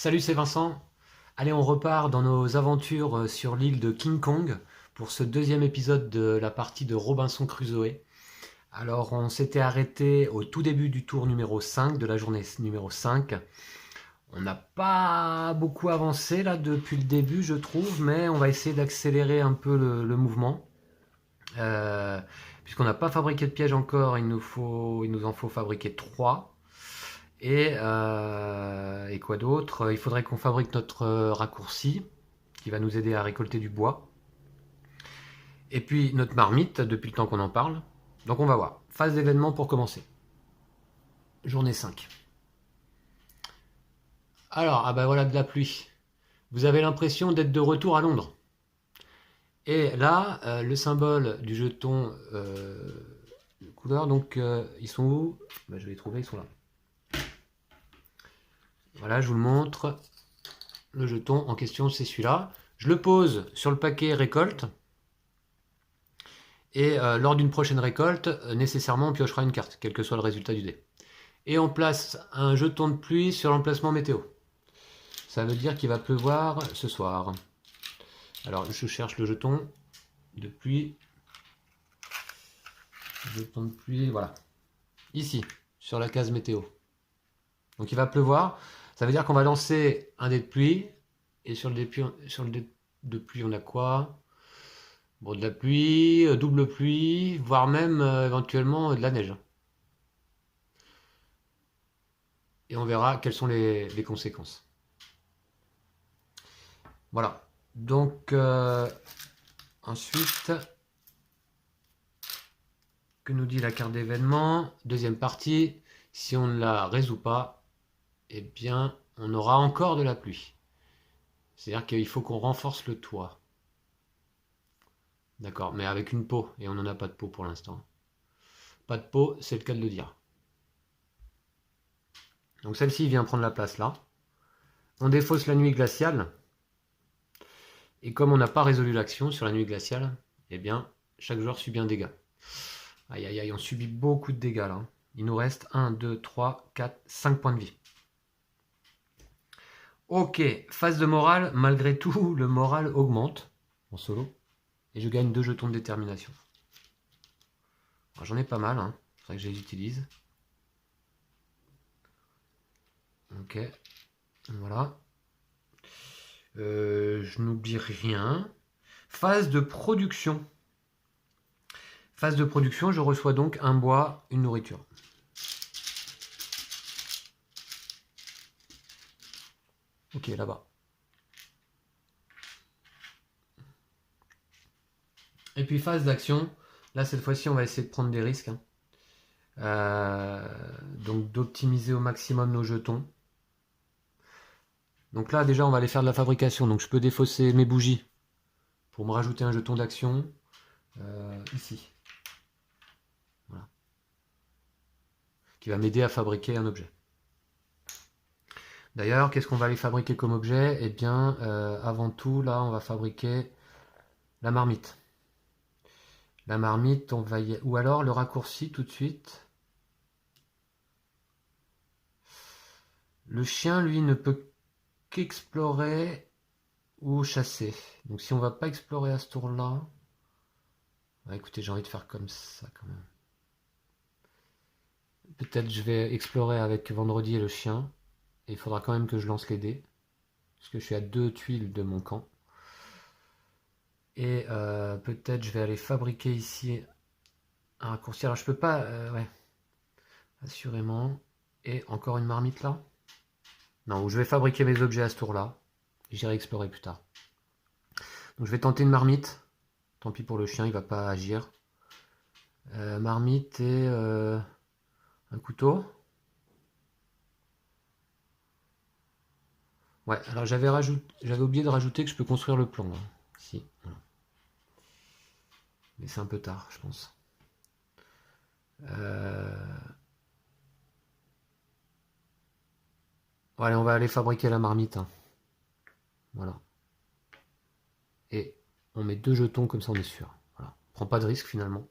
Salut, c'est Vincent. Allez, on repart dans nos aventures sur l'île de King Kong pour ce deuxième épisode de la partie de Robinson Crusoe. Alors, on s'était arrêté au tout début du tour numéro 5, de la journée numéro 5. On n'a pas beaucoup avancé là depuis le début, je trouve, mais on va essayer d'accélérer un peu le mouvement. Euh, Puisqu'on n'a pas fabriqué de piège encore, il nous en faut fabriquer 3. Et quoi d'autre? Il faudrait qu'on fabrique notre raccourci qui va nous aider à récolter du bois. Et puis notre marmite, depuis le temps qu'on en parle. Donc on va voir. Phase d'événement pour commencer. Journée 5. Alors, ah bah voilà de la pluie. Vous avez l'impression d'être de retour à Londres. Et là, le symbole du jeton de couleur, donc ils sont où? Bah, je vais les trouver, ils sont là. Voilà, je vous le montre. Le jeton en question, c'est celui-là. Je le pose sur le paquet récolte. Et lors d'une prochaine récolte, nécessairement on piochera une carte, quel que soit le résultat du dé. Et on place un jeton de pluie sur l'emplacement météo. Ça veut dire qu'il va pleuvoir ce soir. Alors je cherche le jeton de pluie. Jeton de pluie, voilà. Ici, sur la case météo. Donc il va pleuvoir. Ça veut dire qu'on va lancer un dé de pluie. Et sur le dé de pluie, on a quoi? Bon, de la pluie, double pluie, voire même éventuellement de la neige. Et on verra quelles sont les conséquences. Voilà. Donc, ensuite, que nous dit la carte d'événement? Deuxième partie, si on ne la résout pas, eh bien, on aura encore de la pluie. C'est-à-dire qu'il faut qu'on renforce le toit. D'accord, mais avec une peau, et on n'en a pas de peau pour l'instant. Pas de peau, c'est le cas de le dire. Donc celle-ci vient prendre la place là. On défausse la nuit glaciale. Et comme on n'a pas résolu l'action sur la nuit glaciale, eh bien, chaque joueur subit un dégât. Aïe aïe aïe, on subit beaucoup de dégâts là. Il nous reste 1, 2, 3, 4, 5 points de vie. Ok, phase de morale, malgré tout, le moral augmente en solo. Et je gagne 2 jetons de détermination. J'en ai pas mal, hein. C'est vrai que je les utilise. Ok, voilà. Je n'oublie rien. Phase de production. Phase de production, je reçois donc un bois, une nourriture. Ok, là-bas. Et puis phase d'action. Là, cette fois-ci, on va essayer de prendre des risques. Hein. Donc d'optimiser au maximum nos jetons. Donc là, déjà, on va aller faire de la fabrication. Donc je peux défausser mes bougies pour me rajouter un jeton d'action. Ici. Voilà. Qui va m'aider à fabriquer un objet. D'ailleurs, qu'est-ce qu'on va aller fabriquer comme objet? Eh bien, avant tout, là, on va fabriquer la marmite. La marmite, on va y... Ou alors le raccourci tout de suite. Le chien, lui, ne peut qu'explorer ou chasser. Donc si on va pas explorer à ce tour-là... Ah, écoutez, j'ai envie de faire comme ça quand même. Peut-être je vais explorer avec Vendredi et le chien. Et il faudra quand même que je lance les dés. Parce que je suis à 2 tuiles de mon camp. Et peut-être je vais aller fabriquer ici un raccourci. Alors je peux pas... ouais. Assurément. Et encore une marmite là. Non, je vais fabriquer mes objets à ce tour-là. J'irai explorer plus tard. Donc je vais tenter une marmite. Tant pis pour le chien, il va pas agir. Marmite et un couteau. Ouais, alors j'avais oublié de rajouter que je peux construire le plan. Là. Si, voilà. Mais c'est un peu tard, je pense. Bon, allez, on va aller fabriquer la marmite. Hein. Voilà. Et on met 2 jetons, comme ça on est sûr. Voilà. On prend pas de risque finalement.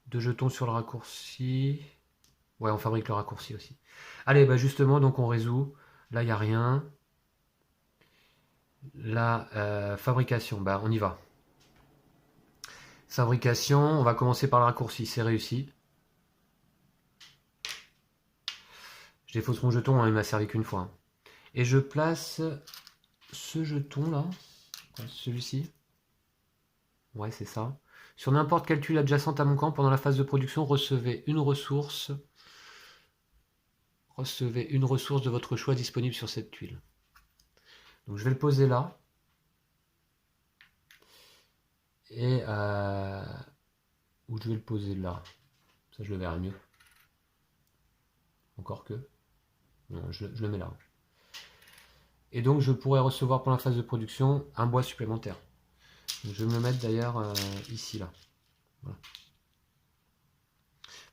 2 jetons sur le raccourci. Ouais, on fabrique le raccourci aussi. Allez, bah justement, donc on résout. Là, il n'y a rien. la fabrication. Bah, on y va. Fabrication, on va commencer par le raccourci, c'est réussi. Je défausse mon jeton, hein, il m'a servi qu'une fois. Hein. Et je place ce jeton là, celui-ci. Ouais, c'est ça. Sur n'importe quelle tuile adjacente à mon camp, pendant la phase de production, recevez une ressource. Recevez une ressource de votre choix disponible sur cette tuile. Donc je vais le poser là. Et où je vais le poser là. Ça je le verrai mieux. Encore que. Non, je le mets là. Et donc je pourrais recevoir pour la phase de production un bois supplémentaire. Donc, je vais me le mettre d'ailleurs ici là. Voilà.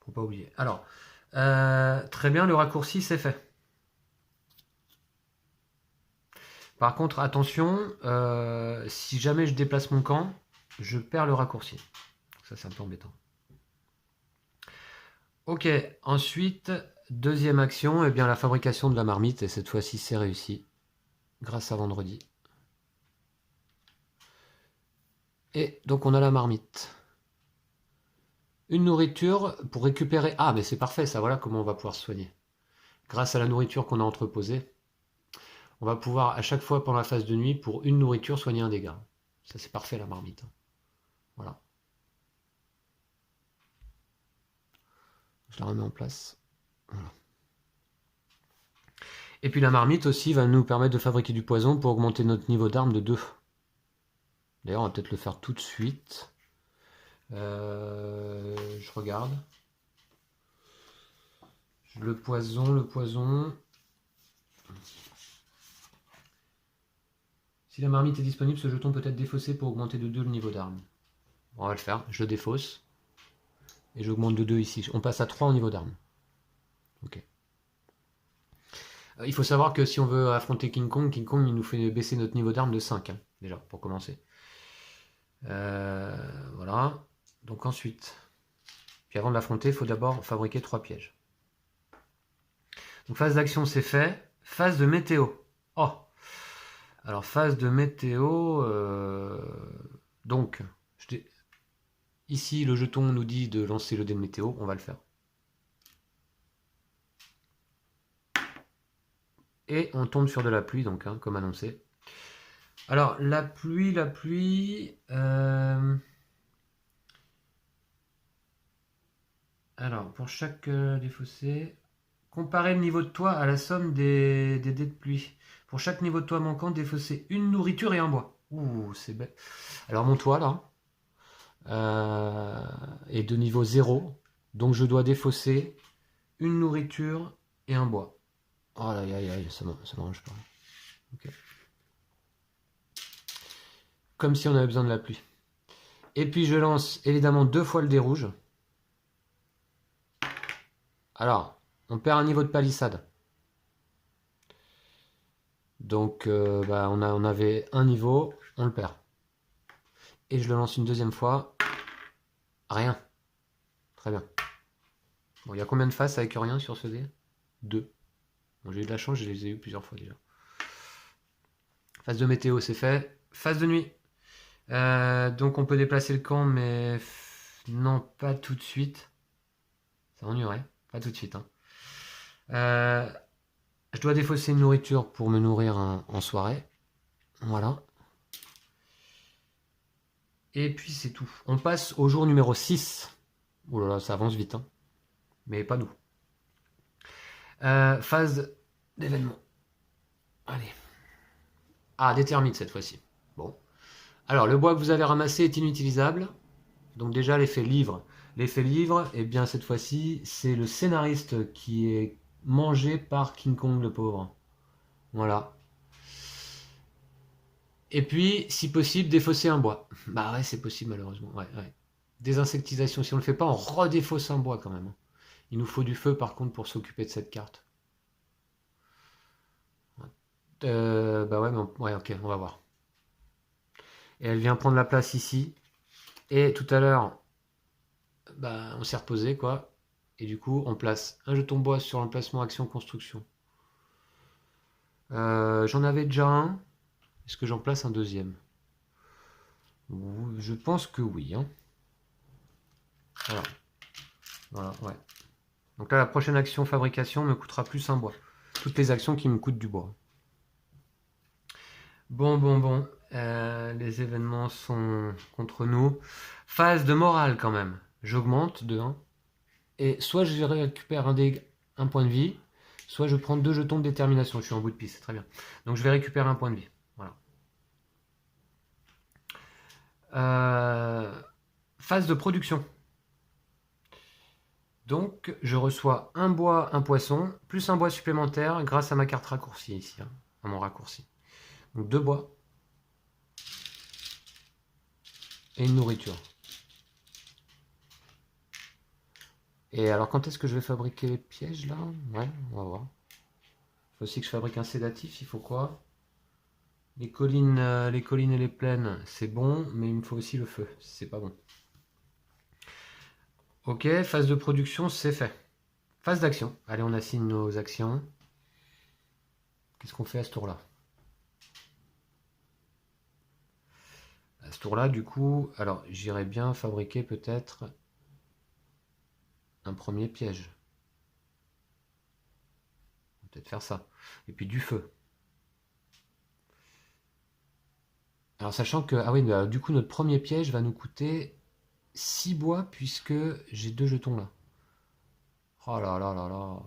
Pour pas oublier. Alors, très bien, le raccourci c'est fait. Par contre, attention, si jamais je déplace mon camp, je perds le raccourci. Ça c'est un peu embêtant. Ok, ensuite, deuxième action, eh bien la fabrication de la marmite, et cette fois-ci c'est réussi, grâce à vendredi. Et donc on a la marmite. Une nourriture pour récupérer... Ah, mais c'est parfait, ça, voilà comment on va pouvoir se soigner. Grâce à la nourriture qu'on a entreposée, on va pouvoir à chaque fois pendant la phase de nuit, pour une nourriture, soigner un dégât. Ça c'est parfait la marmite. Voilà. Je la remets en place. Voilà. Et puis la marmite aussi va nous permettre de fabriquer du poison pour augmenter notre niveau d'arme de 2. D'ailleurs, on va peut-être le faire tout de suite. Je regarde. Le poison. Si la marmite est disponible, ce jeton peut être défaussé pour augmenter de 2 le niveau d'arme. On va le faire. Je le défausse. Et j'augmente de 2 ici. On passe à 3 au niveau d'arme. Ok. Il faut savoir que si on veut affronter King Kong il nous fait baisser notre niveau d'arme de 5, hein, déjà, pour commencer. Voilà. Donc ensuite, puis avant de l'affronter, il faut d'abord fabriquer 3 pièges. Donc phase d'action, c'est fait. Phase de météo. Oh. Alors phase de météo. Donc, ici, le jeton nous dit de lancer le dé de météo. On va le faire. Et on tombe sur de la pluie, donc, hein, comme annoncé. Alors, la pluie... Alors, pour chaque défaussé, comparez le niveau de toit à la somme des dés de pluie. Pour chaque niveau de toit manquant, défaussez une nourriture et un bois. Ouh, c'est bête. Alors, mon toit, là, est de niveau 0. Donc, je dois défausser une nourriture et un bois. Oh là, aïe, ça m'arrange pas. Okay. Comme si on avait besoin de la pluie. Et puis, je lance évidemment 2 fois le dé rouge. Alors, on perd un niveau de palissade. Donc, on avait un niveau, on le perd. Et je le lance une deuxième fois. Rien. Très bien. Bon, il y a combien de faces avec rien sur ce dé? 2. Bon, j'ai eu de la chance, je les ai eu plusieurs fois déjà. Phase de météo, c'est fait. Phase de nuit. Donc, on peut déplacer le camp, mais non, pas tout de suite. Ça ennuierait. Pas tout de suite. Hein. Je dois défausser une nourriture pour me nourrir en soirée. Voilà. Et puis c'est tout. On passe au jour numéro 6. Oh là là, ça avance vite. Hein. Mais pas nous. Phase d'événement. Allez. Ah, des termites cette fois-ci. Bon. Alors, le bois que vous avez ramassé est inutilisable. Donc déjà, l'effet livre. L'effet livre, eh bien cette fois-ci, c'est le scénariste qui est mangé par King Kong le pauvre. Voilà. Et puis, si possible, défausser un bois. Bah ouais, c'est possible malheureusement. Ouais. Désinsectisation, si on le fait pas, on redéfausse un bois quand même. Il nous faut du feu par contre pour s'occuper de cette carte. Bah ouais, ouais, ok, on va voir. Et elle vient prendre la place ici. Et tout à l'heure, bah, on s'est reposé quoi. Et du coup, on place un jeton bois sur l'emplacement action construction. J'en avais déjà un. Est-ce que j'en place un deuxième? Je pense que oui. Hein. Voilà. Voilà, ouais. Donc là, la prochaine action fabrication me coûtera plus un bois. Toutes les actions qui me coûtent du bois. Bon. Les événements sont contre nous. Phase de morale quand même. J'augmente de 1. Et soit je récupère un point de vie, soit je prends 2 jetons de détermination. Je suis en bout de piste, très bien. Donc je vais récupérer un point de vie. Voilà. Phase de production. Donc je reçois un bois, un poisson, plus un bois supplémentaire grâce à ma carte raccourcie ici, hein, à mon raccourci. Donc 2 bois et une nourriture. Et alors quand est-ce que je vais fabriquer les pièges là? Ouais, on va voir. Il faut aussi que je fabrique un sédatif, il faut quoi? Les collines et les plaines, c'est bon, mais il me faut aussi le feu, c'est pas bon. Ok, phase de production, c'est fait. Phase d'action. Allez, on assigne nos actions. Qu'est-ce qu'on fait à ce tour-là? À ce tour-là, du coup, alors j'irais bien fabriquer peut-être un premier piège. On va peut-être faire ça. Et puis du feu. Alors sachant que, ah oui, bah, du coup notre premier piège va nous coûter 6 bois puisque j'ai 2 jetons là. Oh là là là là.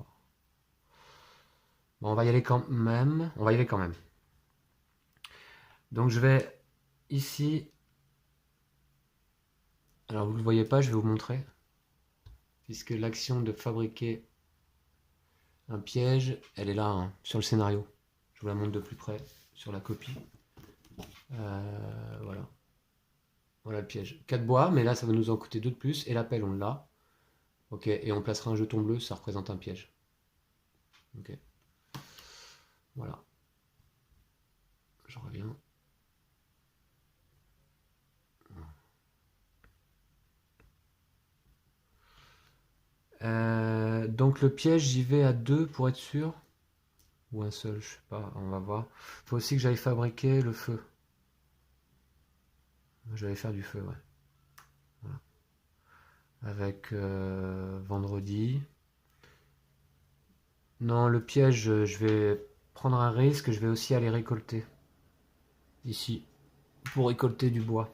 Bon, on va y aller quand même. On va y aller quand même. Donc je vais ici. Alors vous ne le voyez pas, je vais vous montrer. Puisque l'action de fabriquer un piège, elle est là, hein, sur le scénario. Je vous la montre de plus près sur la copie. Voilà. Voilà le piège. 4 bois, mais là ça va nous en coûter 2 de plus. Et la pelle, on l'a. Ok, et on placera un jeton bleu, ça représente un piège. Ok. Voilà. Je reviens. Donc le piège, j'y vais à 2 pour être sûr. Ou un seul, je sais pas, on va voir. Faut aussi que j'aille fabriquer le feu. Je vais aller faire du feu, ouais. Voilà. Avec vendredi. Non, le piège, je vais prendre un risque, je vais aussi aller récolter. Ici. Pour récolter du bois.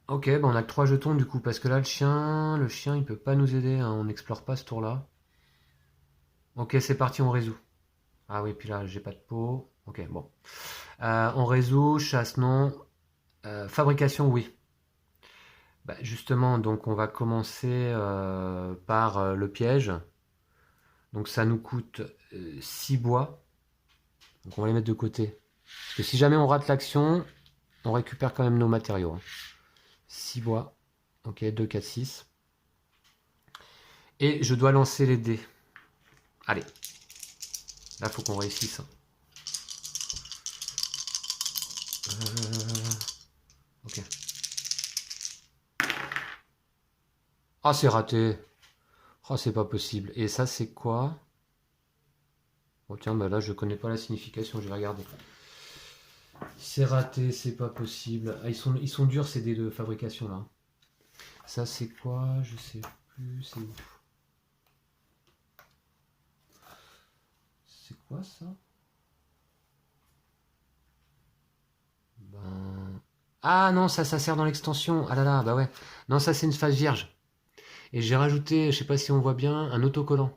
Ok, bah on a que 3 jetons du coup, parce que là le chien il peut pas nous aider, hein, on n'explore pas ce tour-là. Ok, c'est parti, on résout. Ah oui, puis là j'ai pas de peau. Ok, bon. On résout, chasse non. Fabrication, oui. Bah, justement, donc on va commencer par le piège. Donc ça nous coûte 6 bois. Donc on va les mettre de côté. Parce que si jamais on rate l'action, on récupère quand même nos matériaux. Hein. 6 bois. Ok, 2, 4, 6. Et je dois lancer les dés. Allez. Là, il faut qu'on réussisse. Ok. Ah, c'est raté. Oh, c'est pas possible. Et ça, c'est quoi? Oh, tiens, bah là, je connais pas la signification. Je vais regarder. C'est raté, c'est pas possible. Ah, ils sont durs, ces dés de fabrication, là. Ça, c'est quoi? Je sais plus. C'est où? C'est quoi, ça? Ben... Ah non, ça sert dans l'extension. Ah là là, bah ouais. Non, ça, c'est une phase vierge. Et j'ai rajouté, je sais pas si on voit bien, un autocollant.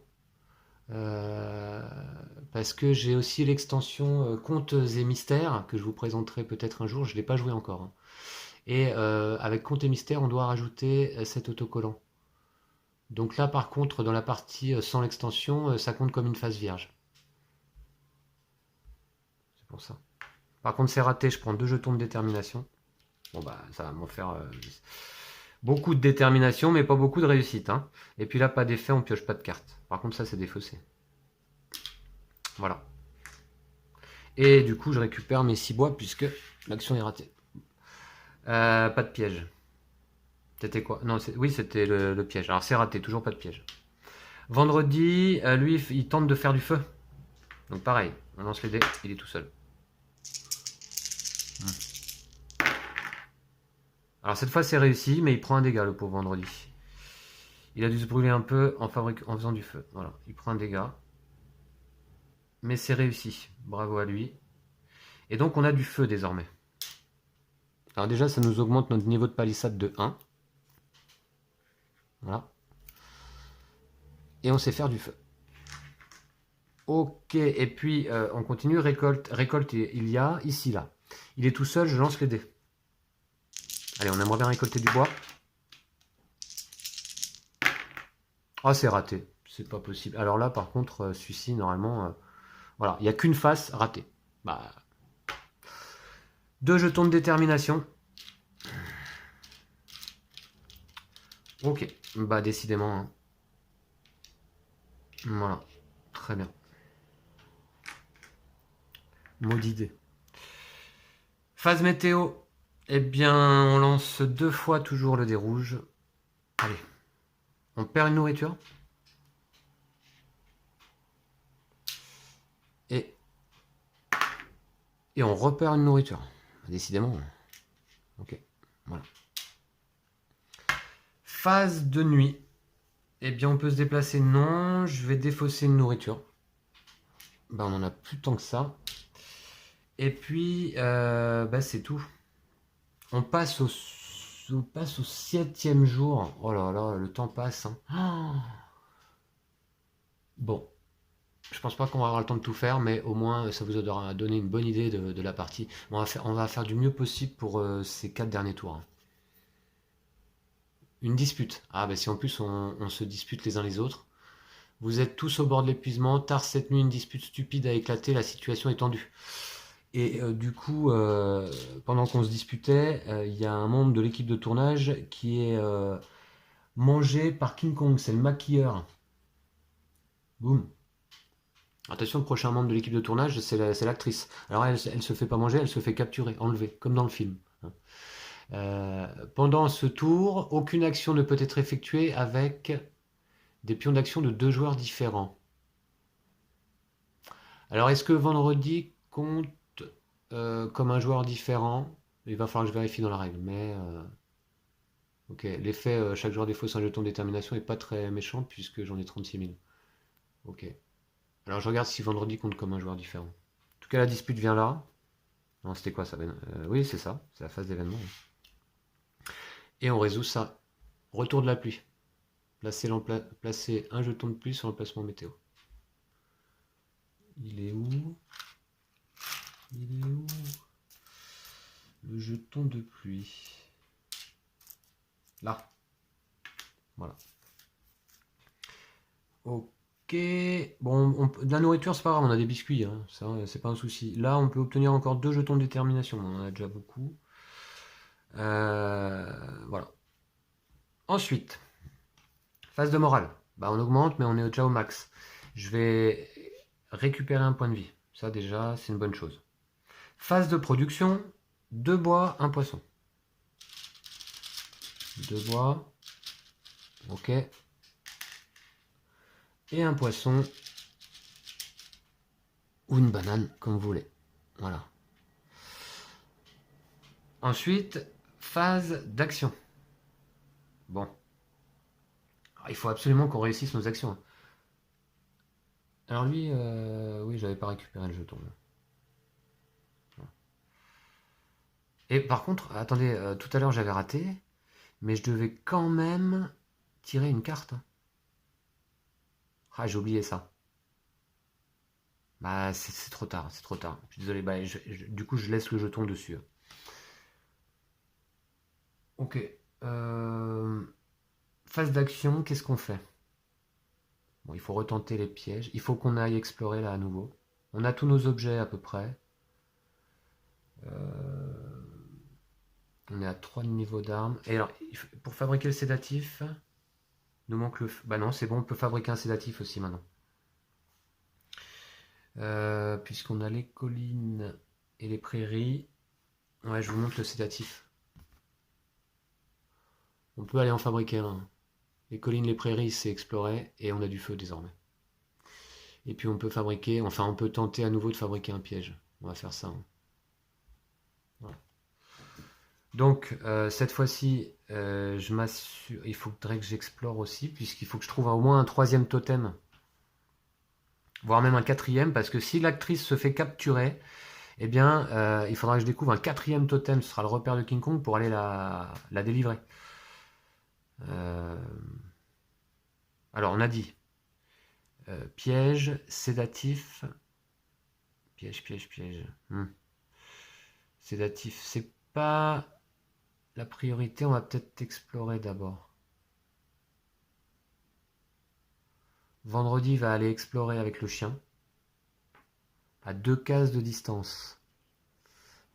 Euh, Parce que j'ai aussi l'extension Contes et Mystères, que je vous présenterai peut-être un jour, je ne l'ai pas joué encore. Hein. Et avec Contes et Mystères, on doit rajouter cet autocollant. Donc là, par contre, dans la partie sans l'extension, ça compte comme une phase vierge. C'est pour ça. Par contre, c'est raté, je prends 2 jetons de détermination. Bon bah, ça va m'en faire beaucoup de détermination, mais pas beaucoup de réussite. Hein. Et puis là, pas d'effet, on pioche pas de carte. Par contre, ça, c'est défaussé. Voilà. Et du coup, je récupère mes 6 bois puisque l'action est ratée. Pas de piège. C'était quoi? Non, oui, c'était le piège. Alors c'est raté, toujours pas de piège. Vendredi, lui, il tente de faire du feu. Donc pareil, on lance les dés, il est tout seul. Alors cette fois c'est réussi, mais il prend un dégât le pauvre vendredi. Il a dû se brûler un peu en faisant du feu. Voilà, il prend un dégât. Mais c'est réussi, bravo à lui. Et donc on a du feu désormais. Alors déjà ça nous augmente notre niveau de palissade de 1. Voilà. Et on sait faire du feu. Ok, et puis on continue, récolte, il y a ici là. Il est tout seul, je lance les dés. Allez, on aimerait bien récolter du bois. Ah, c'est raté, c'est pas possible. Alors là par contre, celui-ci normalement, voilà, il n'y a qu'une face ratée. Bah, 2 jetons de détermination. Ok, bah décidément. Hein. Voilà, très bien. Maudit dé. Phase météo. Eh bien, on lance 2 fois toujours le dé rouge. Allez. On perd une nourriture. Et on repère une nourriture. Décidément. Ok, voilà. Phase de nuit. Eh bien, on peut se déplacer. Non, je vais défausser une nourriture. Ben, on en a plus tant que ça. Et puis, c'est tout. On passe au 7e jour. Oh là là, le temps passe. Hein. Bon, je pense pas qu'on va avoir le temps de tout faire, mais au moins ça vous aura donné une bonne idée de la partie. On va faire du mieux possible pour ces 4 derniers tours. Hein. Une dispute. Ah bah si en plus on se dispute les uns les autres. Vous êtes tous au bord de l'épuisement. Tard cette nuit, une dispute stupide a éclaté. La situation est tendue. Et du coup, pendant qu'on se disputait, il y a un membre de l'équipe de tournage qui est mangé par King Kong. C'est le maquilleur. Boum. Attention, le prochain membre de l'équipe de tournage, c'est l'actrice. Alors elle se fait pas manger, elle se fait capturer, enlever, comme dans le film. Pendant ce tour, aucune action ne peut être effectuée avec des pions d'action de 2 joueurs différents. Alors est-ce que vendredi compte comme un joueur différent? Il va falloir que je vérifie dans la règle, mais ok, l'effet chaque joueur défausse un jeton de détermination est pas très méchant puisque j'en ai 36 000. Ok. Alors je regarde si vendredi compte comme un joueur différent. En tout cas, la dispute vient là. Non, c'était quoi ça? Oui, c'est ça, c'est la phase d'événement. Et on résout ça. Retour de la pluie. Placer un jeton de pluie sur l'emplacement météo. Il est où? Il est où? Le jeton de pluie. Là. Voilà. Ok. Bon, de la nourriture, c'est pas grave, on a des biscuits, hein. Ça, c'est pas un souci. Là, on peut obtenir encore 2 jetons de détermination. On en a déjà beaucoup. Voilà. Ensuite, phase de morale. Bah, on augmente, mais on est déjà au max. Je vais récupérer un point de vie. Ça, déjà, c'est une bonne chose. Phase de production, 2 bois, 1 poisson. 2 bois. Ok. Et un poisson. Ou une banane, comme vous voulez. Voilà. Ensuite, phase d'action. Bon. Alors, il faut absolument qu'on réussisse nos actions. Alors lui, oui, j'avais pas récupéré le jeton. Et par contre, attendez, tout à l'heure j'avais raté, mais je devais quand même tirer une carte. Ah, j'ai oublié ça. Bah, c'est trop tard, c'est trop tard. Je suis désolé, bah, du coup, je laisse le jeton dessus. Ok. Phase d'action, qu'est-ce qu'on fait? Bon, il faut retenter les pièges. Il faut qu'on aille explorer là à nouveau. On a tous nos objets à peu près. On est à 3 niveaux d'armes. Et alors, pour fabriquer le sédatif, nous manque le... Bah non, c'est bon, on peut fabriquer un sédatif aussi maintenant. Puisqu'on a les collines et les prairies. Ouais, je vous montre le sédatif. On peut aller en fabriquer un. Les collines, les prairies, c'est exploré et on a du feu désormais. Et puis on peut fabriquer, enfin on peut tenter à nouveau de fabriquer un piège. On va faire ça, hein. Voilà. Donc cette fois-ci, je m'assure, il faudrait que j'explore aussi, puisqu'il faut que je trouve au moins un troisième totem, voire même un quatrième, parce que si l'actrice se fait capturer, eh bien il faudra que je découvre un quatrième totem, ce sera le repère de King Kong pour aller la délivrer. Alors on a dit piège, sédatif, piège. Sédatif, c'est pas la priorité, on va peut-être explorer d'abord. Vendredi va aller explorer avec le chien, à 2 cases de distance.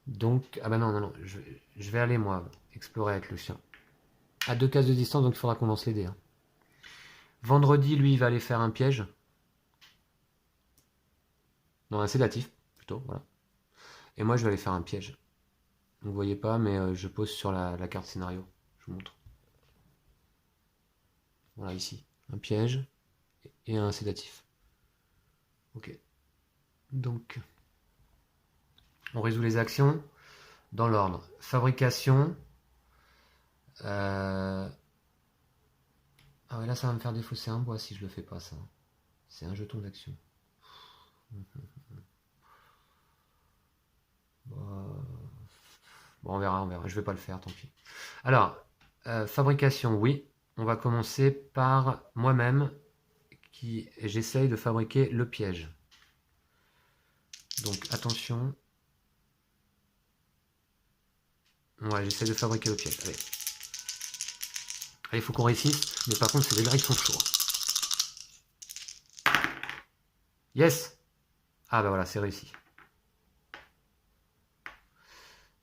Donc, ah bah non, je vais aller moi explorer avec le chien. À 2 cases de distance, donc il faudra qu'on lance les dés, hein. Vendredi, lui, il va aller faire un piège. Non, un sédatif, plutôt, voilà. Et moi, je vais aller faire un piège. Vous ne voyez pas, mais je pose sur la carte scénario. Je vous montre. Voilà, ici. Un piège et un sédatif. Ok. Donc, on résout les actions dans l'ordre. Fabrication. Ah ouais, là, ça va me faire défausser un bois si je le fais pas, ça. C'est un jeton d'action. Bon, on verra. Je vais pas le faire, tant pis. Alors, fabrication, oui. On va commencer par moi-même, qui j'essaye de fabriquer le piège. Donc, attention. Ouais, j'essaie de fabriquer le piège. Allez. Allez, il faut qu'on réussisse. Mais par contre, c'est des gars qui sont chauds. Yes! Ah bah voilà, c'est réussi.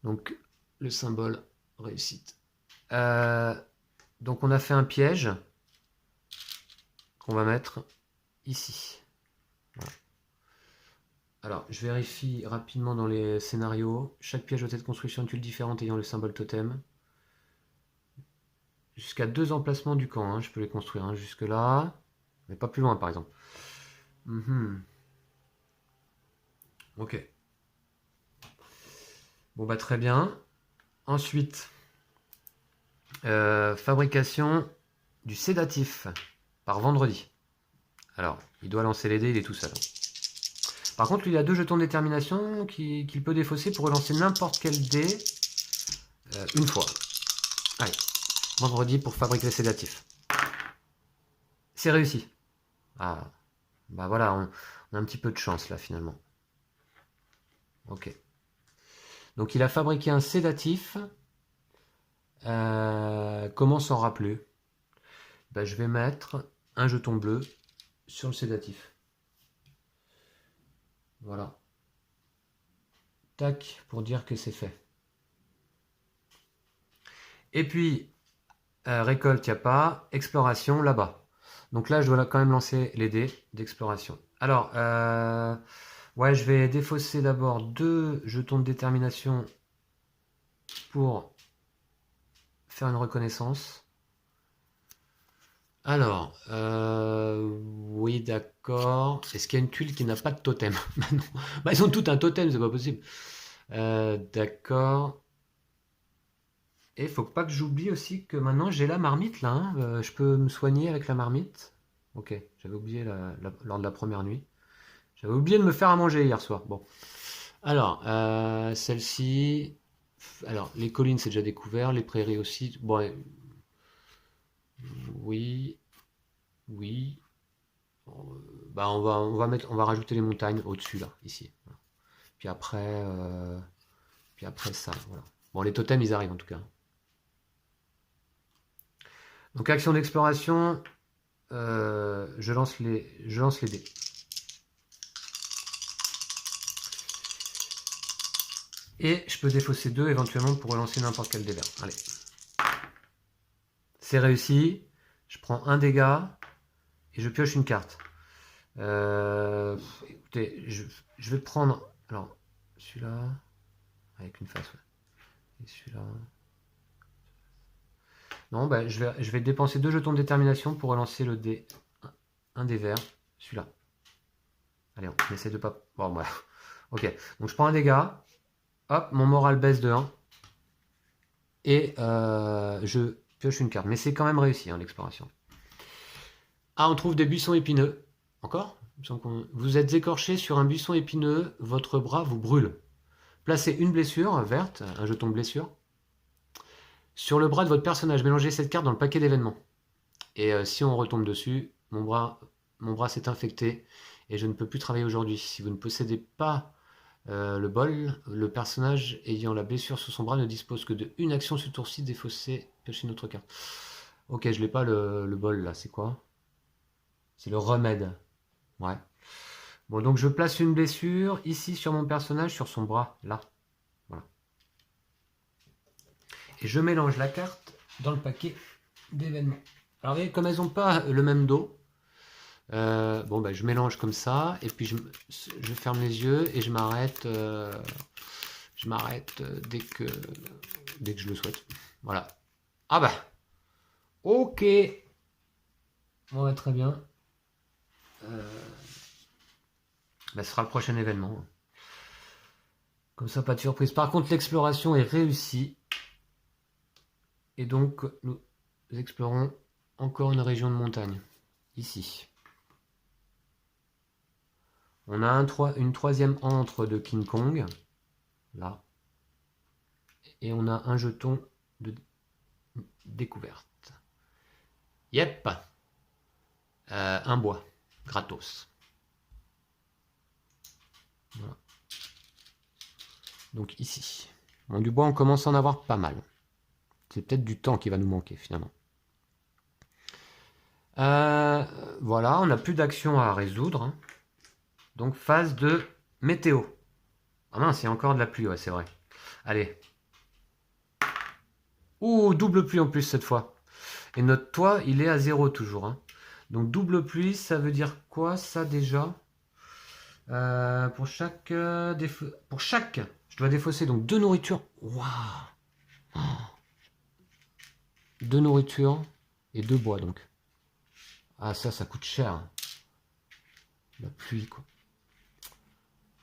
Donc, le symbole réussite. Donc, on a fait un piège qu'on va mettre ici. Voilà. Alors, je vérifie rapidement dans les scénarios. Chaque piège doit être construit sur une tuile différente ayant le symbole totem. Jusqu'à 2 emplacements du camp, hein, je peux les construire, hein, jusque là, mais pas plus loin par exemple. Ok. Bon bah très bien. Ensuite, fabrication du sédatif par vendredi. Alors, il doit lancer les dés, il est tout seul. Par contre, lui, il a 2 jetons de détermination qu'il peut défausser pour relancer n'importe quel dé une fois. Allez, vendredi pour fabriquer le sédatif. C'est réussi. Ah, bah voilà, on a un petit peu de chance là finalement. Ok. Donc il a fabriqué un sédatif. Comment s'en rappeler? Bah, je vais mettre un jeton bleu sur le sédatif. Voilà. Tac, pour dire que c'est fait. Et puis, récolte, il n'y a pas. Exploration, là-bas. Donc là, je dois quand même lancer les dés d'exploration. Alors, ouais, je vais défausser d'abord 2 jetons de détermination pour faire une reconnaissance. Alors, oui, d'accord. Est-ce qu'il y a une tuile qui n'a pas de totem? Bah non. Bah, ils ont tout un totem, c'est pas possible. D'accord. Et il faut pas que j'oublie aussi que maintenant j'ai la marmite là, hein. Je peux me soigner avec la marmite. Ok, j'avais oublié lors de la première nuit. J'avais oublié de me faire à manger hier soir. Bon. Alors, celle-ci. Alors, les collines, c'est déjà découvert. Les prairies aussi. Bon, oui. Oui. Bah, on va rajouter les montagnes au-dessus, là, ici. Voilà. Puis après ça, voilà. Bon, les totems, ils arrivent en tout cas. Donc, action d'exploration, je lance les dés. Et je peux défausser 2 éventuellement pour relancer n'importe quel dé vert. Allez. C'est réussi. Je prends un dégât et je pioche une carte. Écoutez, je vais prendre. Alors, celui-là. Avec une face, ouais. Et celui-là. Non, bah, je vais dépenser 2 jetons de détermination pour relancer le dé. Un dé vert. Celui-là. Allez, on essaie de pas... Bon, bref. Ok, donc je prends un dégât. Hop, mon moral baisse de 1. Et je pioche une carte. Mais c'est quand même réussi, hein, l'exploration. Ah, on trouve des buissons épineux. Encore? Vous êtes écorché sur un buisson épineux, votre bras vous brûle. Placez une blessure verte, un jeton de blessure, sur le bras de votre personnage. Mélangez cette carte dans le paquet d'événements. Et si on retombe dessus, mon bras s'est infecté et je ne peux plus travailler aujourd'hui. Si vous ne possédez pas le bol, le personnage ayant la blessure sur son bras ne dispose que de une action ce tour-ci, défausser, piocher une autre carte. Ok, je l'ai pas le bol là, c'est quoi? C'est le remède. Ouais. Bon, donc je place une blessure ici sur mon personnage, sur son bras, là. Voilà. Et je mélange la carte dans le paquet d'événements. Alors, vous voyez, comme elles n'ont pas le même dos, bon, bah, je mélange comme ça, et puis je ferme les yeux et je m'arrête dès que je le souhaite. Voilà. Ah bah, ok. Bon, bah, très bien. Bah, ce sera le prochain événement. Comme ça, pas de surprise. Par contre, l'exploration est réussie. Et donc, nous explorons encore une région de montagne. Ici. On a une troisième antre de King Kong. Là. Et on a un jeton de découverte. Yep. Un bois. Gratos. Voilà. Donc ici. Bon, du bois, on commence à en avoir pas mal. C'est peut-être du temps qui va nous manquer finalement. Voilà, on n'a plus d'action à résoudre. Hein. Donc phase de météo. Ah mince, il y a encore de la pluie, ouais, c'est vrai. Allez. Ouh, double pluie en plus cette fois. Et notre toit, il est à 0 toujours. Hein. Donc double pluie, ça veut dire quoi ça déjà? Pour chaque, je dois défausser donc 2 nourritures. Waouh! Oh. 2 nourritures et 2 bois donc. Ah ça coûte cher. La pluie quoi.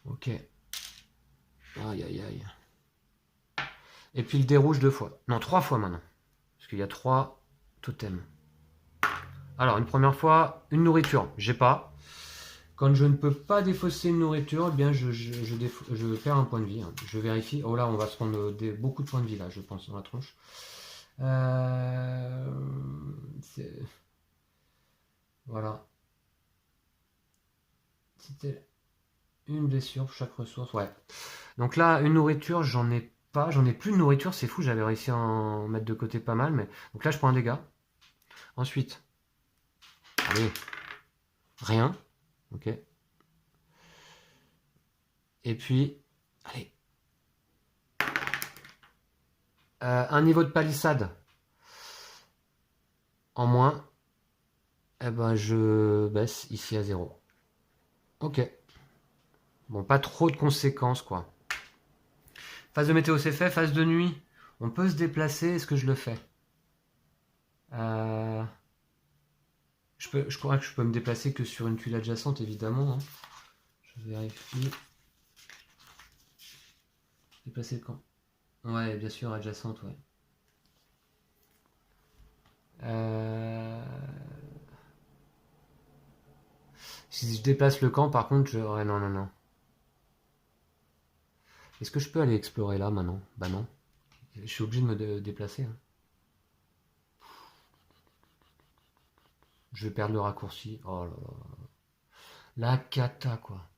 Ok. Aïe aïe aïe. Et puis le dé rouge 2 fois. Non, 3 fois maintenant. Parce qu'il y a 3 totems. Alors une première fois, une nourriture. J'ai pas. Quand je ne peux pas défausser une nourriture, eh bien je perds un point de vie. Hein. Je vérifie. Oh là, on va se prendre beaucoup de points de vie là, je pense, dans la tronche. Voilà. C'était une blessure pour chaque ressource. Ouais. Donc là, une nourriture, j'en ai pas. J'en ai plus de nourriture. C'est fou, j'avais réussi à en mettre de côté pas mal. Mais... Donc là, je prends un dégât. Ensuite. Allez. Rien. Ok. Et puis. Allez. Un niveau de palissade. En moins. Eh ben, je baisse ici à 0. Ok. Bon, pas trop de conséquences, quoi. Phase de météo, c'est fait. Phase de nuit, on peut se déplacer. Est-ce que je le fais? Je crois que je peux me déplacer que sur une tuile adjacente, évidemment. Hein. Je vérifie. Déplacer le camp. Ouais, bien sûr, adjacente, ouais. Si je déplace le camp, par contre, ouais, non, non, non. Est-ce que je peux aller explorer là, maintenant? Bah non. Je suis obligé de me déplacer. Hein. Je vais perdre le raccourci. Oh là là. La cata, quoi.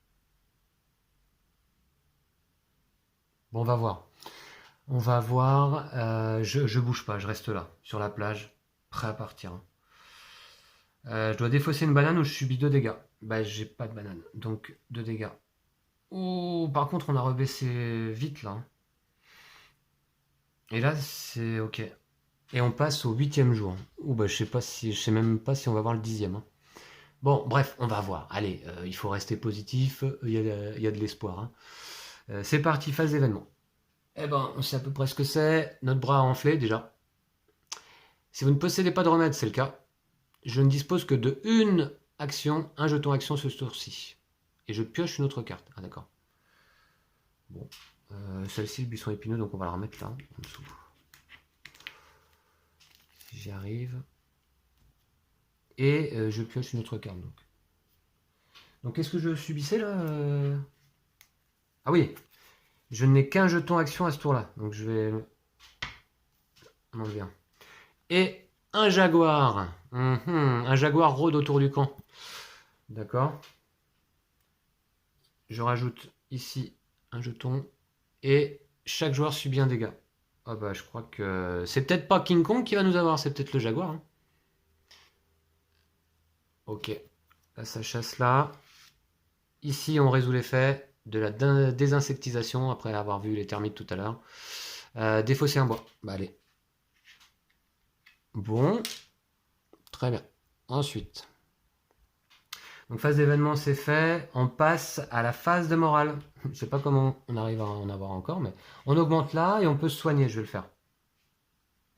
Bon, on va voir. On va voir. Je bouge pas, je reste là, sur la plage, prêt à partir. Je dois défausser une banane ou je subis 2 dégâts. Bah, j'ai pas de banane, donc 2 dégâts. Oh, par contre, on a rebaissé vite là. Et là, c'est ok. Et on passe au 8e jour. Ouh, bah, je sais même pas si on va voir le 10e. Hein. Bon, bref, on va voir. Allez, il faut rester positif. Il y a de l'espoir. Hein. C'est parti, phase d'événement. Eh ben, on sait à peu près ce que c'est. Notre bras a enflé déjà. Si vous ne possédez pas de remède, c'est le cas. Je ne dispose que de une action, un jeton action ce tour-ci. et je pioche une autre carte. Ah d'accord. Bon, celle-ci, le buisson épineux, donc on va la remettre là, en dessous. Si j'y arrive. Et je pioche une autre carte. Donc qu'est-ce que je subissais là Ah oui, je n'ai qu'un jeton action à ce tour-là. Donc je vais en enlever un. Et un jaguar. Un jaguar rôde autour du camp. D'accord. Je rajoute ici un jeton. Et chaque joueur subit un dégât. Ah bah je crois que... C'est peut-être pas King Kong qui va nous avoir, c'est peut-être le jaguar. Hein. Ok. Là ça chasse là. Ici on résout l'effet de la désinsectisation après avoir vu les termites tout à l'heure. Défausser un bois. Bah allez. Bon. Très bien. Ensuite. Donc phase d'événement c'est fait. On passe à la phase de morale. Je sais pas comment on arrive à en avoir encore, mais on augmente là et on peut se soigner. Je vais le faire.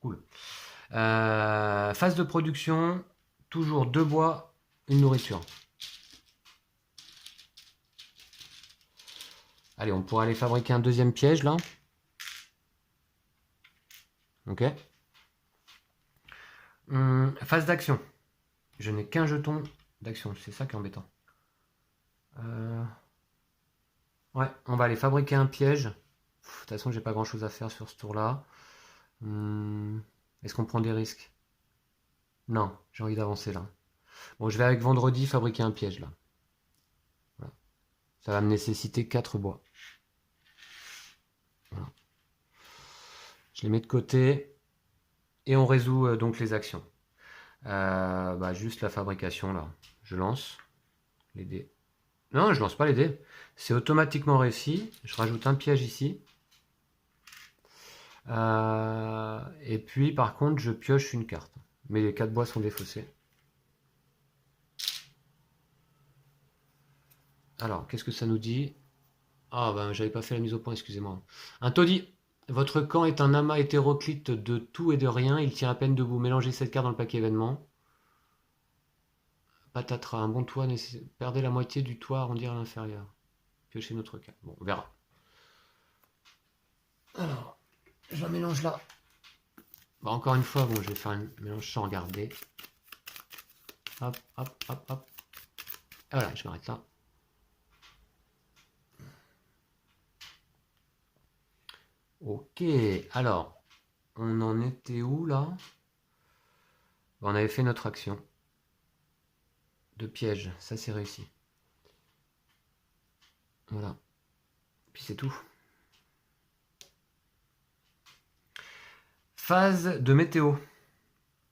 Cool. Phase de production. Toujours 2 bois, une nourriture. Allez, on pourrait aller fabriquer un deuxième piège là. Ok. Phase d'action. Je n'ai qu'un jeton d'action, c'est ça qui est embêtant. Ouais, on va aller fabriquer un piège. De toute façon, j'ai pas grand chose à faire sur ce tour-là. Est-ce qu'on prend des risques? Non, j'ai envie d'avancer là. Bon, je vais avec vendredi fabriquer un piège là. Voilà. Ça va me nécessiter 4 bois. Voilà. Je les mets de côté et on résout donc les actions. Juste la fabrication là. Je lance les dés. Non, je lance pas les dés. C'est automatiquement réussi. Je rajoute un piège ici. Et puis par contre, je pioche une carte. Mais les 4 bois sont défaussés. Alors, qu'est-ce que ça nous dit? Ah, ben, j'avais pas fait la mise au point, excusez-moi. Un taudis. Votre camp est un amas hétéroclite de tout et de rien. Il tient à peine debout. Mélangez cette carte dans le paquet événement. Patatras, un bon toit. Perdez la moitié du toit, arrondir à l'inférieur. Piochez notre carte. Bon, on verra. Alors, je la mélange là. Bon, encore une fois, bon, je vais faire un mélange sans regarder. Hop, hop, hop, hop. Et voilà, je m'arrête là. Ok, alors, on en était où là? On avait fait notre action de piège, ça c'est réussi. Voilà, puis c'est tout. Phase de météo.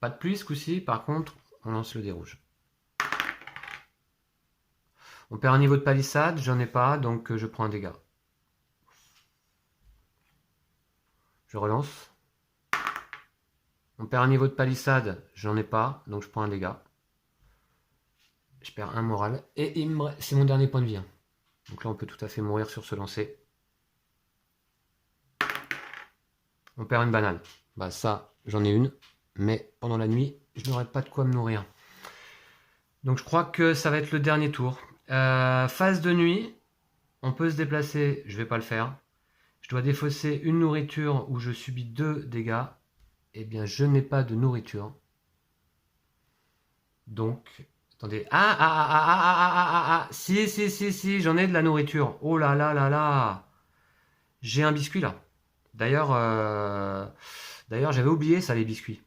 Pas de pluie ce coup-ci, par contre, on lance le dé rouge. On perd un niveau de palissade, j'en ai pas, donc je prends un dégât. Je relance. On perd un niveau de palissade, j'en ai pas, donc je prends un dégât. Je perds un moral. Et c'est mon dernier point de vie. Hein. Donc là, on peut tout à fait mourir sur ce lancer. On perd une banane. Bah ça, j'en ai une. Mais pendant la nuit, je n'aurai pas de quoi me nourrir. Donc je crois que ça va être le dernier tour. Phase de nuit. On peut se déplacer. Je vais pas le faire. Je dois défausser une nourriture où je subis 2 dégâts. Eh bien, je n'ai pas de nourriture. Donc, attendez. Si, j'en ai de la nourriture. Oh là là là là. J'ai un biscuit là. D'ailleurs, j'avais oublié ça, les biscuits.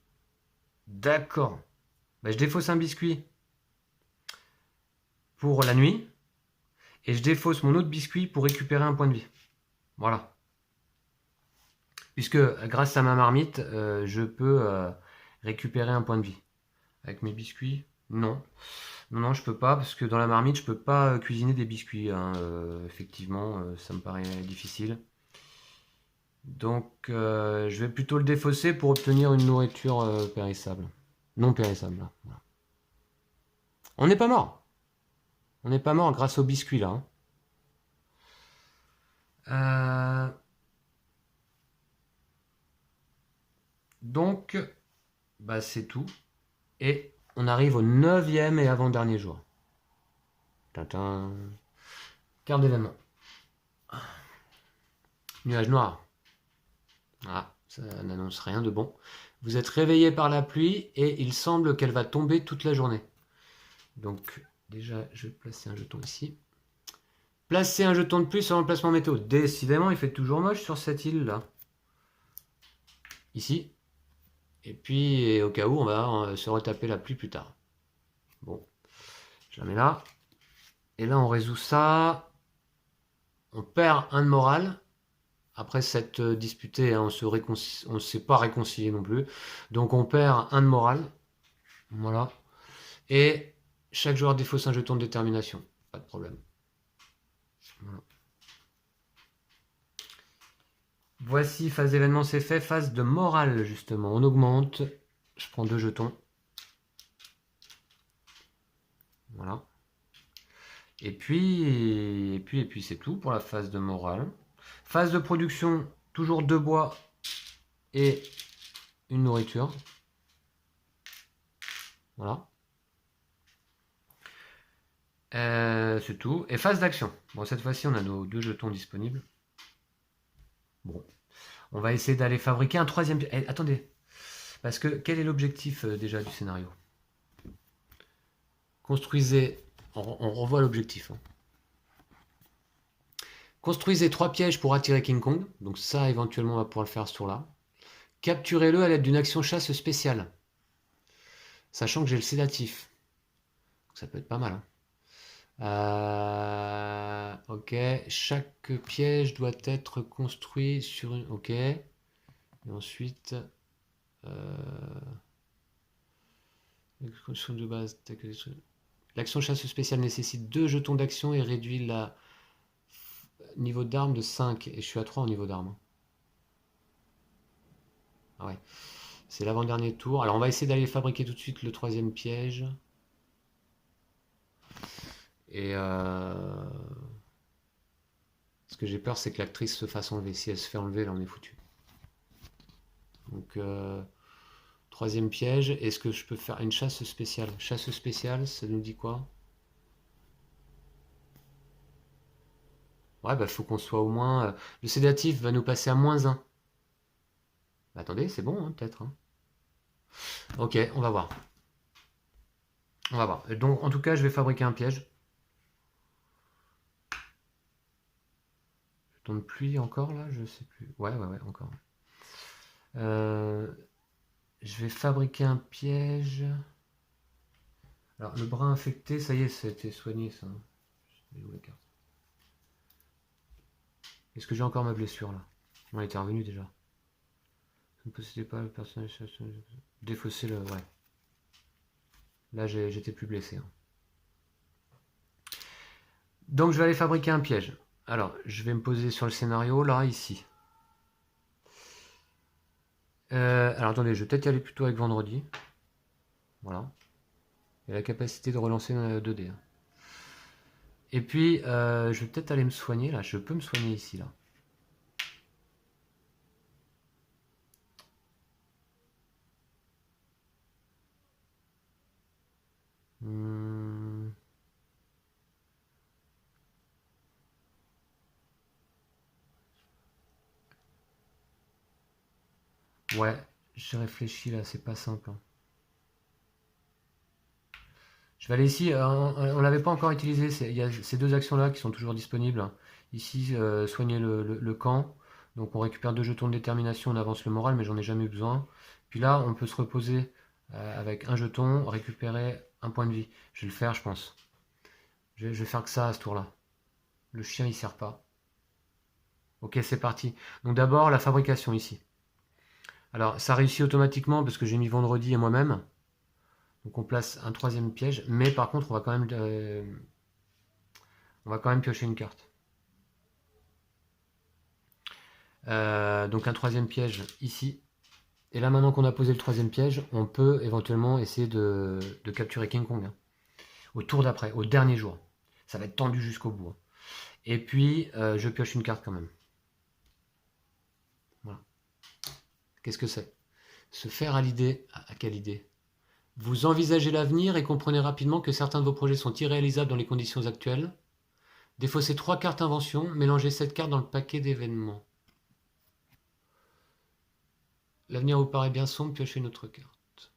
D'accord. Bah, je défausse un biscuit pour la nuit. Et je défausse mon autre biscuit pour récupérer un point de vie. Voilà. Puisque grâce à ma marmite, je peux récupérer un point de vie. Avec mes biscuits, non. Non, je peux pas, parce que dans la marmite, je peux pas cuisiner des biscuits. Hein. Effectivement, ça me paraît difficile. Donc, je vais plutôt le défausser pour obtenir une nourriture périssable. Non périssable. Là. Voilà. On n'est pas mort. On n'est pas mort grâce aux biscuits, là. Hein. Donc, bah, c'est tout. Et on arrive au 9e et avant-dernier jour. Tintin. Carte d'événement. Nuage noir. Ah, ça n'annonce rien de bon. Vous êtes réveillé par la pluie et il semble qu'elle va tomber toute la journée. Donc déjà, je vais placer un jeton ici. Placez un jeton de plus sur l'emplacement météo. Décidément, il fait toujours moche sur cette île-là. Ici. Et puis, au cas où, on va se retaper la pluie plus tard. Bon, je la mets là. Et là, on résout ça. On perd un de morale. Après cette disputée, hein, on ne s'est pas réconcilié non plus. Donc on perd un de morale. Voilà. Et chaque joueur défausse un jeton de détermination. Pas de problème. Voilà. Voici, phase d'événement, c'est fait. Phase de morale, justement. On augmente. Je prends 2 jetons. Voilà. Et puis c'est tout pour la phase de morale. Phase de production, toujours 2 bois et une nourriture. Voilà. C'est tout. Et phase d'action. Bon, cette fois-ci, on a nos 2 jetons disponibles. Bon. On va essayer d'aller fabriquer un 3e... attendez. Parce que, quel est l'objectif déjà du scénario? Construisez... On revoit l'objectif. Hein. Construisez 3 pièges pour attirer King Kong. Donc ça, éventuellement, on va pouvoir le faire ce tour-là. Capturez-le à l'aide d'une action chasse spéciale. Sachant que j'ai le sédatif. Donc, ça peut être pas mal. Hein. Ok. Chaque piège doit être construit sur une... Ok. Et ensuite... de base. L'action chasse spéciale nécessite 2 jetons d'action et réduit la niveau d'arme de 5. Et je suis à 3 au niveau d'arme. Ah ouais. C'est l'avant-dernier tour. Alors on va essayer d'aller fabriquer tout de suite le 3e piège. Et ce que j'ai peur, c'est que l'actrice se fasse enlever. Si elle se fait enlever, là on est foutu. Donc 3e piège. Est-ce que je peux faire une chasse spéciale? Chasse spéciale, ça nous dit quoi? Ouais, bah faut qu'on soit au moins... le sédatif va nous passer à -1. Bah, attendez, c'est bon, hein, peut-être. Hein. Ok, on va voir. On va voir. Donc, en tout cas, je vais fabriquer un piège. Jeton de pluie encore, là? Je sais plus. Ouais, encore. Je vais fabriquer un piège. Alors, le brin infecté, ça y est, c'était soigné, ça. Où la carte? Est-ce que j'ai encore ma blessure, là? On était revenu, déjà. Ne possédez pas le personnage... Défausser le... Ouais. Là, j'étais plus blessé. Hein. Donc, je vais aller fabriquer un piège. Alors, je vais me poser sur le scénario, là, ici. Alors, attendez, je vais peut-être y aller plutôt avec vendredi. Voilà. Et la capacité de relancer 2D. Hein. Et puis, je vais peut-être aller me soigner, là. Je peux me soigner ici, là. Ouais, j'ai réfléchi là, c'est pas simple. Hein. Je vais aller ici, on l'avait pas encore utilisé, il y a ces 2 actions là qui sont toujours disponibles. Hein. Ici, soigner le camp, donc on récupère 2 jetons de détermination, on avance le moral, mais j'en ai jamais eu besoin. Puis là, on peut se reposer avec un jeton, récupérer un point de vie. Je vais le faire, je pense. Je vais faire que ça à ce tour-là. Le chien, il sert pas. Ok, c'est parti. Donc d'abord, la fabrication ici. Alors, ça réussit automatiquement parce que j'ai mis vendredi et moi-même. Donc on place un 3e piège, mais par contre, on va quand même piocher une carte. Donc un 3e piège ici. Et là, maintenant qu'on a posé le 3e piège, on peut éventuellement essayer de capturer King Kong. Hein. Au tour d'après, au dernier jour. Ça va être tendu jusqu'au bout. Hein. Et puis, je pioche une carte quand même. Voilà. Qu'est-ce que c'est? Se faire à l'idée. À quelle idée? Vous envisagez l'avenir et comprenez rapidement que certains de vos projets sont irréalisables dans les conditions actuelles. Défausser 3 cartes invention, mélanger cette carte dans le paquet d'événements. L'avenir vous paraît bien sombre, piochez une autre carte.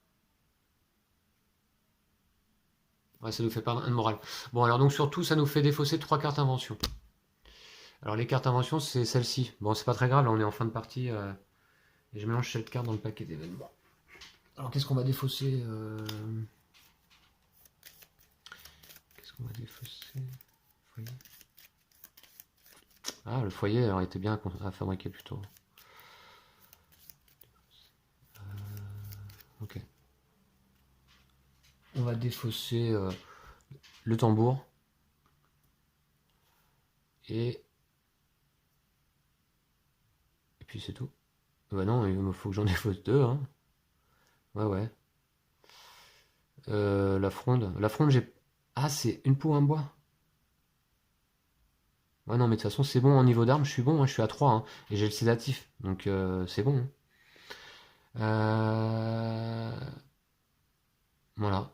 Ouais, ça nous fait perdre 1 de morale. Bon, alors donc surtout, ça nous fait défausser 3 cartes invention. Alors les cartes invention, c'est celle-ci. Bon, c'est pas très grave, là on est en fin de partie. Et je mélange cette carte dans le paquet d'événements. Alors qu'est-ce qu'on va défausser Qu'est-ce qu'on va défausser? Foyer. Ah, le foyer aurait été bien à fabriquer plutôt. Ok. On va défausser le tambour. Et puis c'est tout. Bah non, il me faut que j'en défausse 2. Hein. Ouais, ouais. La fronde. La fronde, j'ai... Ah, c'est une peau, un bois. Ouais, non, mais de toute façon, c'est bon. En niveau d'armes, je suis bon. Hein, je suis à 3. Hein, et j'ai le sédatif. Donc, c'est bon. Hein. Voilà.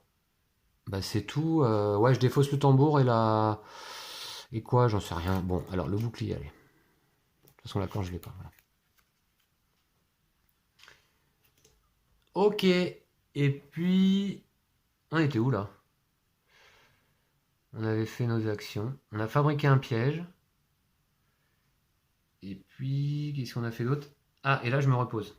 Bah, c'est tout. Ouais, je défausse le tambour et la... Et quoi? J'en sais rien. Bon, alors, le bouclier, allez. De toute façon, la corde, je l'ai pas. Voilà. Ok. Et puis... On était où, là? On avait fait nos actions. On a fabriqué un piège. Et puis, qu'est-ce qu'on a fait d'autre? Ah, et là, je me repose.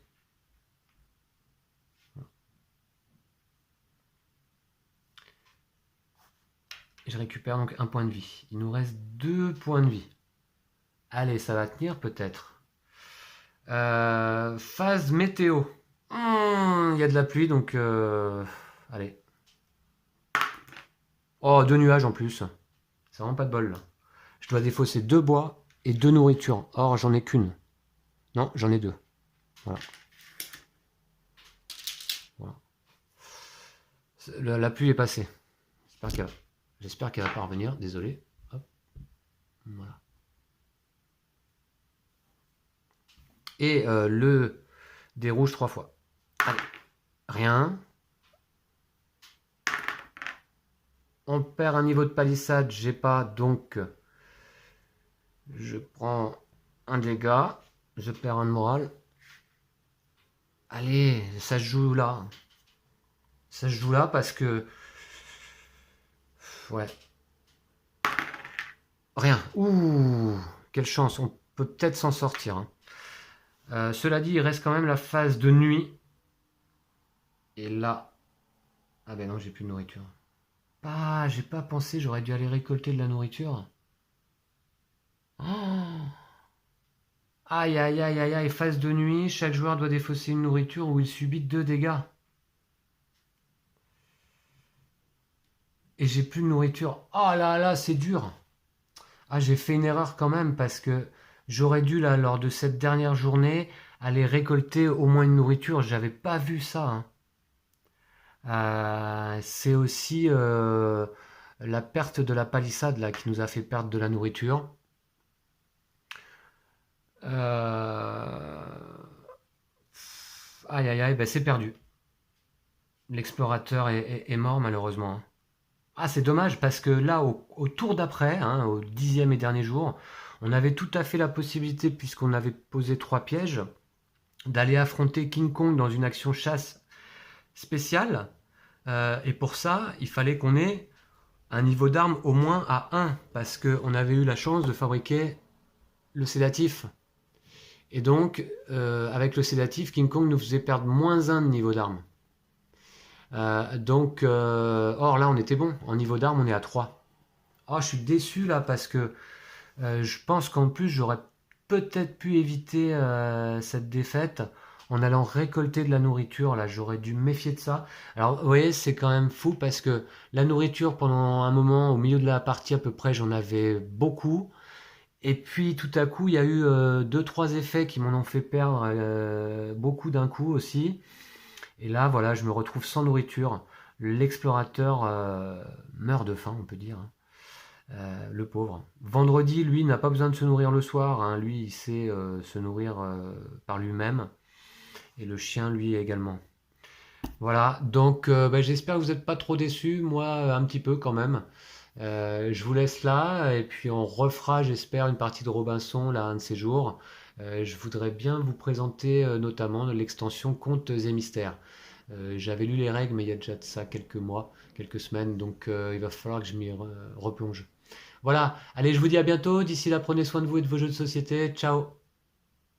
Et je récupère donc 1 point de vie. Il nous reste 2 points de vie. Allez, ça va tenir peut-être. Phase météo. Il y a de la pluie, donc... allez. Oh, 2 nuages en plus. C'est vraiment pas de bol, là. Je dois défausser 2 bois et 2 nourritures. Or, j'en ai qu'une. Non, j'en ai 2. Voilà. Voilà. La pluie est passée. J'espère qu'elle va pas revenir. Désolé. Hop. Voilà. Et le dé rouge 3 fois. Allez. Rien. On perd un niveau de palissade, j'ai pas, donc je prends un dégât, je perds un de morale. Allez, ça se joue là. Ça se joue là parce que... Ouais. Rien. Ouh, quelle chance, on peut peut-être s'en sortir. Hein. Cela dit, il reste quand même la phase de nuit. Et là... Ah ben non, j'ai plus de nourriture. Ah, j'ai pas pensé, j'aurais dû aller récolter de la nourriture. Oh. Aïe aïe aïe aïe aïe, phase de nuit, chaque joueur doit défausser une nourriture où il subit 2 dégâts. Et j'ai plus de nourriture. Oh là là, c'est dur. Ah, j'ai fait une erreur quand même parce que j'aurais dû, là, lors de cette dernière journée, aller récolter au moins une nourriture. J'avais pas vu ça. Hein. C'est aussi la perte de la palissade là, qui nous a fait perdre de la nourriture. Aïe aïe aïe, ben c'est perdu. L'explorateur est mort malheureusement. Hein. Ah, c'est dommage parce que là, au tour d'après, hein, au 10e et dernier jour, on avait tout à fait la possibilité, puisqu'on avait posé 3 pièges, d'aller affronter King Kong dans une action chasse spéciale. Et pour ça, il fallait qu'on ait un niveau d'arme au moins à 1, parce qu'on avait eu la chance de fabriquer le sédatif. Et donc, avec le sédatif, King Kong nous faisait perdre moins 1 de niveau d'arme. Or là on était bon, en niveau d'arme on est à 3. Oh, je suis déçu là parce que je pense qu'en plus j'aurais peut-être pu éviter cette défaite en allant récolter de la nourriture. Là j'aurais dû me méfier de ça. Alors vous voyez, c'est quand même fou parce que la nourriture, pendant un moment au milieu de la partie à peu près, j'en avais beaucoup. Et puis tout à coup il y a eu 2-3 effets qui m'en ont fait perdre beaucoup d'un coup aussi. Et là, voilà, je me retrouve sans nourriture. L'explorateur meurt de faim, on peut dire. Hein. Le pauvre. Vendredi, lui, n'a pas besoin de se nourrir le soir. Hein. Lui, il sait se nourrir par lui-même. Et le chien, lui, également. Voilà, donc bah, j'espère que vous n'êtes pas trop déçus. Moi, un petit peu quand même. Je vous laisse là et puis on refera, j'espère, une partie de Robinson là un de ces jours. Je voudrais bien vous présenter notamment l'extension Contes et Mystères. J'avais lu les règles, mais il y a déjà de ça quelques mois, quelques semaines, donc il va falloir que je m'y replonge. Voilà, allez, je vous dis à bientôt. D'ici là, prenez soin de vous et de vos jeux de société. Ciao!